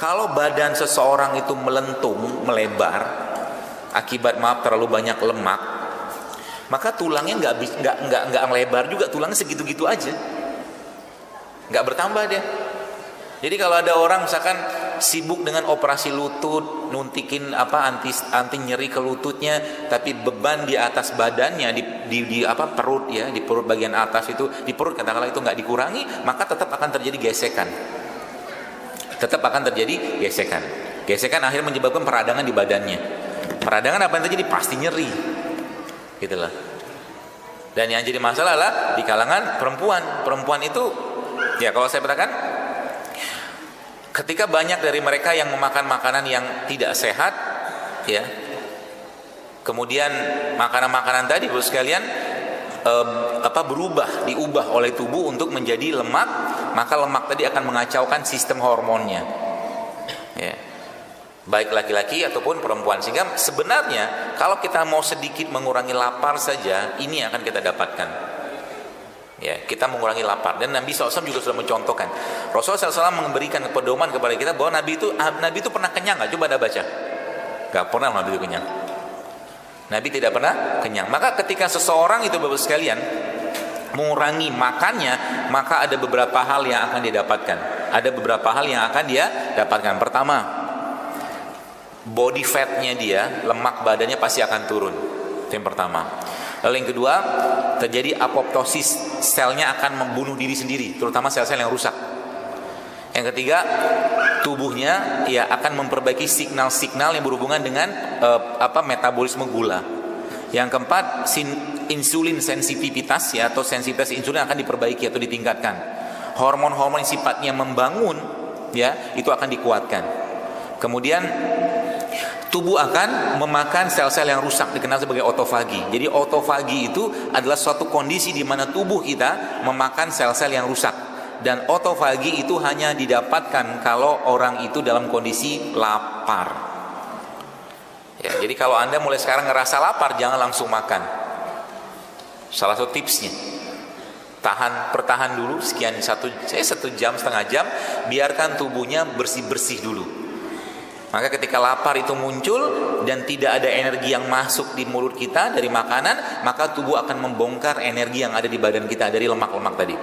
Kalau badan seseorang itu melentung, melebar akibat terlalu banyak lemak, maka tulangnya nggak melebar juga, tulangnya segitu-gitu aja, nggak bertambah dia. Jadi kalau ada orang misalkan sibuk dengan operasi lutut, nuntikin anti nyeri ke lututnya, tapi beban di atas badannya di perut ya, di perut bagian atas itu, di perut katakanlah itu nggak dikurangi, maka tetap akan terjadi gesekan. Gesekan akhirnya menyebabkan peradangan di badannya. Peradangan apa yang terjadi? Pasti nyeri. Gitulah. Dan yang jadi masalah adalah di kalangan perempuan. Perempuan itu ya kalau saya katakan, ketika banyak dari mereka yang memakan makanan yang tidak sehat, ya, kemudian makanan-makanan tadi, bos sekalian, diubah oleh tubuh untuk menjadi lemak, maka lemak tadi akan mengacaukan sistem hormonnya, ya, baik laki-laki ataupun perempuan. Sehingga sebenarnya kalau kita mau sedikit mengurangi lapar saja, ini akan kita dapatkan. Ya, kita mengurangi lapar. Dan Nabi SAW juga sudah mencontohkan. Rasulullah SAW memberikan pedoman kepada kita bahwa Nabi itu pernah kenyang nggak? Coba Anda baca. Gak pernah Nabi itu kenyang. Nabi tidak pernah kenyang. Maka ketika seseorang itu, Bapak sekalian, mengurangi makannya, maka ada beberapa hal yang akan dia dapatkan. Pertama, body fatnya dia, lemak badannya pasti akan turun. Itu yang pertama. Lalu yang kedua, terjadi apoptosis, selnya akan membunuh diri sendiri, terutama sel-sel yang rusak. Yang ketiga, tubuhnya ya akan memperbaiki signal-signal yang berhubungan dengan metabolisme gula. Yang keempat, insulin sensitivitas ya, atau sensitivitas insulin akan diperbaiki atau ditingkatkan. Hormon-hormon yang sifatnya membangun ya, itu akan dikuatkan. Kemudian tubuh akan memakan sel-sel yang rusak, dikenal sebagai otofagi. Jadi otofagi itu adalah suatu kondisi di mana tubuh kita memakan sel-sel yang rusak. Dan otofagi itu hanya didapatkan kalau orang itu dalam kondisi lapar. Ya, jadi kalau Anda mulai sekarang ngerasa lapar, jangan langsung makan. Salah satu tipsnya, pertahan dulu sekian satu jam, setengah jam, biarkan tubuhnya bersih-bersih dulu. Maka ketika lapar itu muncul dan tidak ada energi yang masuk di mulut kita dari makanan, maka tubuh akan membongkar energi yang ada di badan kita dari lemak-lemak tadi.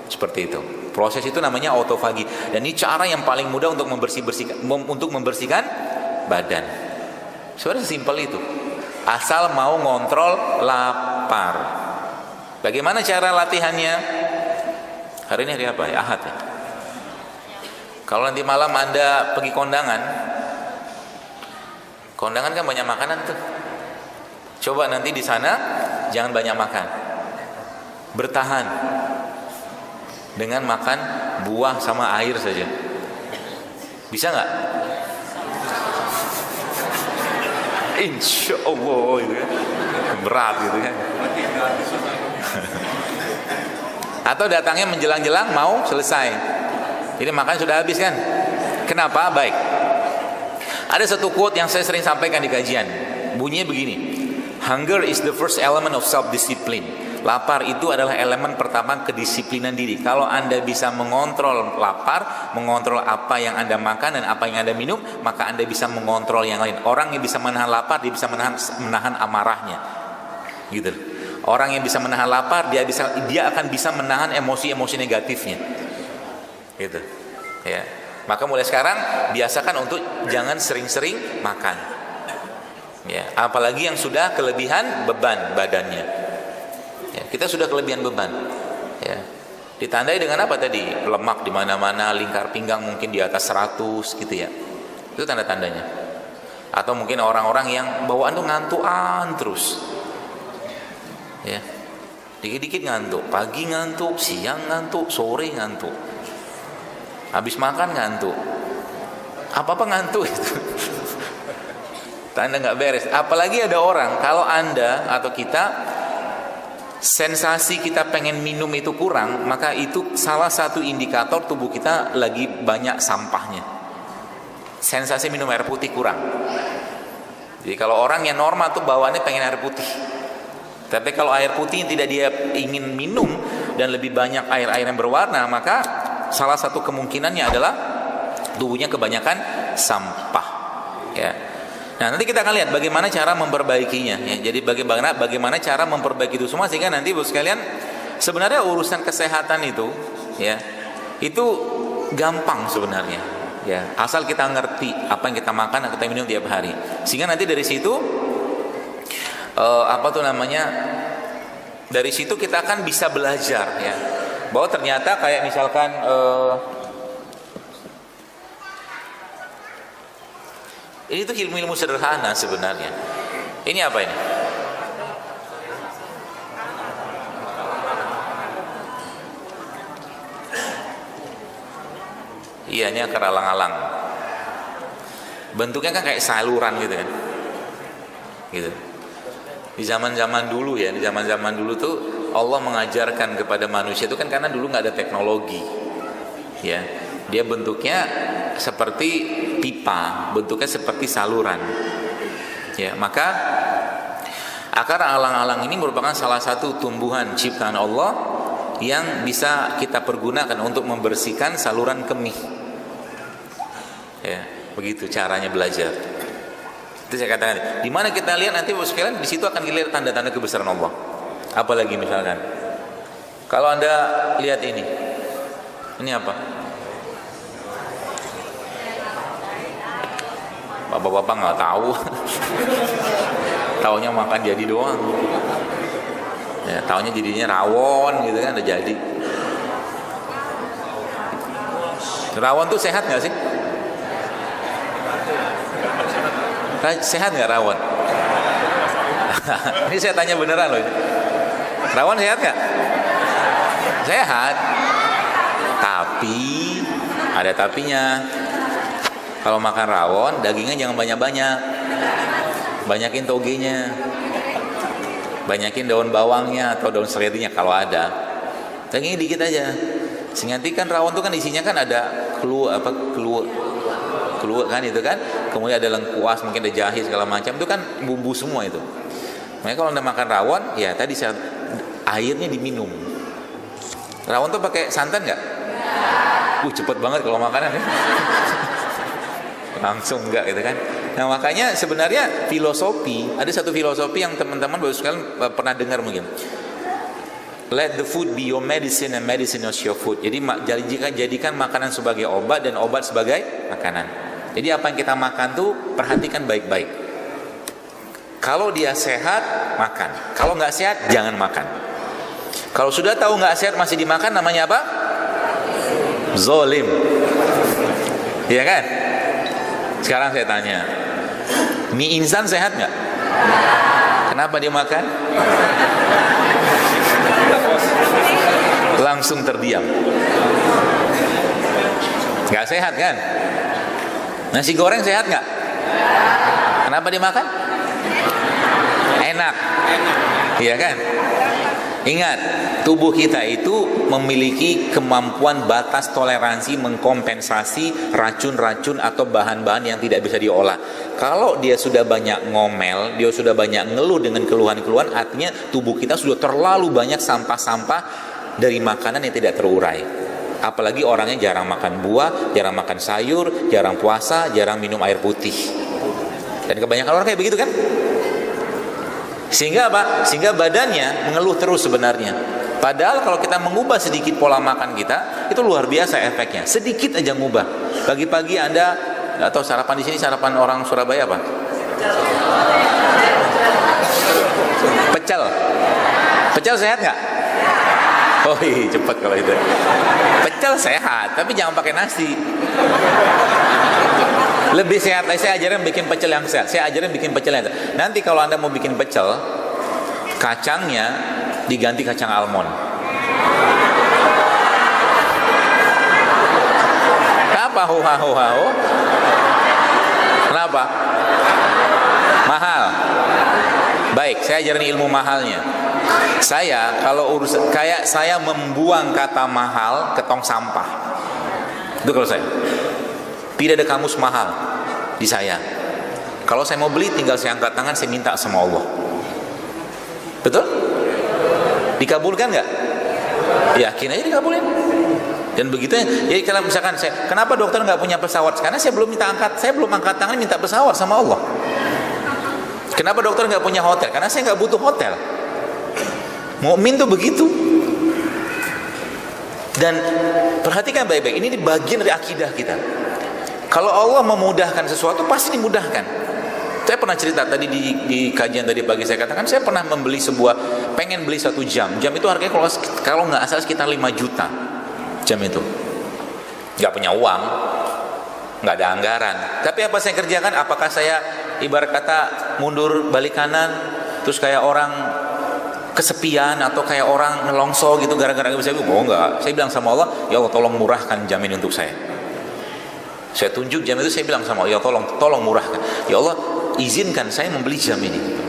Seperti itu. Proses itu namanya autofagi. Dan ini cara yang paling mudah untuk membersihkan badan. Sebenarnya sesimpel itu. Asal mau ngontrol lapar. Bagaimana cara latihannya? Hari ini hari apa ya? Ahad ya. Kalau nanti malam Anda pergi kondangan kan banyak makanan tuh. Coba nanti di sana jangan banyak makan. Bertahan dengan makan buah sama air saja. Bisa nggak? Insya Allah itu kan berat gitu kan. Atau datangnya menjelang-jelang mau selesai. Jadi makan sudah habis kan? Kenapa? Baik. Ada satu quote yang saya sering sampaikan di kajian. Bunyinya begini. Hunger is the first element of self-discipline. Lapar itu adalah elemen pertama kedisiplinan diri. Kalau Anda bisa mengontrol lapar, mengontrol apa yang Anda makan dan apa yang Anda minum, maka Anda bisa mengontrol yang lain. Orang yang bisa menahan lapar, dia bisa menahan amarahnya. Gitu. Orang yang bisa menahan lapar, dia akan bisa menahan emosi-emosi negatifnya. Gitu. Ya. Maka mulai sekarang biasakan untuk jangan sering-sering makan. Ya, apalagi yang sudah kelebihan beban badannya. Ya, kita sudah kelebihan beban. Ya. Ditandai dengan apa tadi? Lemak di mana-mana, lingkar pinggang mungkin di atas 100 gitu ya. Itu tanda-tandanya. Atau mungkin orang-orang yang bawaan tuh ngantukan terus. Ya. Dikit-dikit ngantuk, pagi ngantuk, siang ngantuk, sore ngantuk. Habis makan ngantuk. Apa-apa ngantuk itu. Tanda nggak beres. Apalagi ada orang, kalau Anda atau kita sensasi kita pengen minum itu kurang, maka itu salah satu indikator tubuh kita lagi banyak sampahnya. Sensasi minum air putih kurang. Jadi kalau orang yang normal tuh bawaannya pengen air putih. Tapi kalau air putih yang tidak dia ingin minum dan lebih banyak air-air yang berwarna, maka salah satu kemungkinannya adalah tubuhnya kebanyakan sampah. Ya. Nah, nanti kita akan lihat bagaimana cara memperbaikinya. Ya. Jadi bagaimana cara memperbaiki itu semua, sehingga nanti Bapak sekalian sebenarnya urusan kesehatan itu, ya, itu gampang sebenarnya. Ya, asal kita ngerti apa yang kita makan dan kita minum tiap hari, sehingga nanti dari situ dari situ kita akan bisa belajar, ya, bahwa ternyata kayak misalkan ini tuh ilmu-ilmu sederhana sebenarnya. Ini apa ini? Iya, ini akar alang-alang. Bentuknya kan kayak saluran gitu kan. Gitu. Di zaman-zaman dulu ya, di zaman-zaman dulu tuh Allah mengajarkan kepada manusia itu kan karena dulu nggak ada teknologi. Ya. Dia bentuknya seperti pipa, bentuknya seperti saluran. Ya, maka akar alang-alang ini merupakan salah satu tumbuhan ciptaan Allah yang bisa kita pergunakan untuk membersihkan saluran kemih. Ya, begitu caranya belajar. Itu saya katakan. Di mana kita lihat nanti Bapak sekalian, di situ akan dilihat tanda-tanda kebesaran Allah. Apalagi misalkan, kalau Anda lihat ini apa? Bapak-bapak nggak tahu, taunya makan jadi doang. Ya, taunya jadinya rawon gitu kan, udah jadi. Rawon tuh sehat nggak sih? Sehat nggak rawon? Ini saya tanya beneran loh. Rawon sehat nggak? Sehat. Tapi ada tapinya. Kalau makan rawon, dagingnya jangan banyak-banyak. Banyakin togenya. Banyakin daun bawangnya atau daun selerinya kalau ada. Dagingnya dikit aja. Sehingga nanti kan rawon itu kan isinya kan ada keluar kan itu kan. Kemudian ada lengkuas, mungkin ada jahe segala macam. Itu kan bumbu semua itu. Makanya kalau Anda makan rawon, ya tadi airnya diminum. Rawon tuh pakai santan nggak? Cepet banget kalau makanan ya. Langsung enggak gitu kan. Nah, makanya sebenarnya ada satu filosofi yang teman-teman baru sekalian pernah dengar mungkin. Let the food be your medicine and medicine is your food. Jadi jadikan makanan sebagai obat dan obat sebagai makanan. Jadi apa yang kita makan tuh perhatikan baik-baik. Kalau dia sehat, makan. Kalau nggak sehat, jangan makan. Kalau sudah tahu nggak sehat masih dimakan, namanya apa? Zolim. Iya kan? Sekarang saya tanya, mie instan sehat nggak? Kenapa dia makan? Langsung terdiam. Nggak sehat kan? Nasi goreng sehat nggak? Kenapa dia makan? Enak. Iya kan? Ingat, tubuh kita itu memiliki kemampuan batas toleransi mengkompensasi racun-racun atau bahan-bahan yang tidak bisa diolah. Kalau dia sudah banyak ngomel, dia sudah banyak ngeluh dengan keluhan-keluhan, artinya tubuh kita sudah terlalu banyak sampah-sampah dari makanan yang tidak terurai. Apalagi orangnya jarang makan buah, jarang makan sayur, jarang puasa, jarang minum air putih. Dan kebanyakan orang kayak begitu kan? Sehingga apa? Sehingga badannya mengeluh terus sebenarnya. Padahal kalau kita mengubah sedikit pola makan kita, itu luar biasa efeknya. Sedikit aja ngubah. Pagi-pagi Anda, atau sarapan di sini, sarapan orang Surabaya apa? Pecel. Pecel sehat nggak? Oh iya, cepat kalau itu. Pecel sehat, tapi jangan pakai nasi. Lebih sehat, saya ajarin bikin pecel yang sehat. Saya ajarin bikin pecel yang sehat. Nanti kalau Anda mau bikin pecel, kacangnya diganti kacang almond. Kenapa huha-huha? Kenapa? Mahal. Baik, saya ajarin ilmu mahalnya. Saya kalau kayak saya membuang kata mahal ke tong sampah. Itu kalau saya. Tidak ada kamus mahal di saya. Kalau saya mau beli, tinggal saya angkat tangan, saya minta sama Allah. Betul? Dikabulkan nggak? Yakin aja dikabulin. Dan begitu, jadi kalau misalkan saya, kenapa dokter nggak punya pesawat? Karena saya belum angkat tangan minta pesawat sama Allah. Kenapa dokter nggak punya hotel? Karena saya nggak butuh hotel. Mukmin tuh begitu. Dan perhatikan baik-baik, ini bagian dari akidah kita. Kalau Allah memudahkan sesuatu, pasti dimudahkan. Saya pernah cerita tadi di kajian tadi pagi, saya katakan saya pernah pengen beli 1 jam. Jam itu harganya kalau nggak asal sekitar 5 juta. Jam itu nggak punya uang, nggak ada anggaran. Tapi apa saya kerjakan? Apakah saya ibarat kata mundur balik kanan, terus kayak orang kesepian atau kayak orang nelongso gitu gara-gara nggak bisa? Oh enggak. Saya bilang sama Allah, ya Allah tolong murahkan jam ini untuk saya. Saya tunjuk jam itu, saya bilang sama Allah, ya tolong murahkan. Ya Allah izinkan saya membeli jam ini.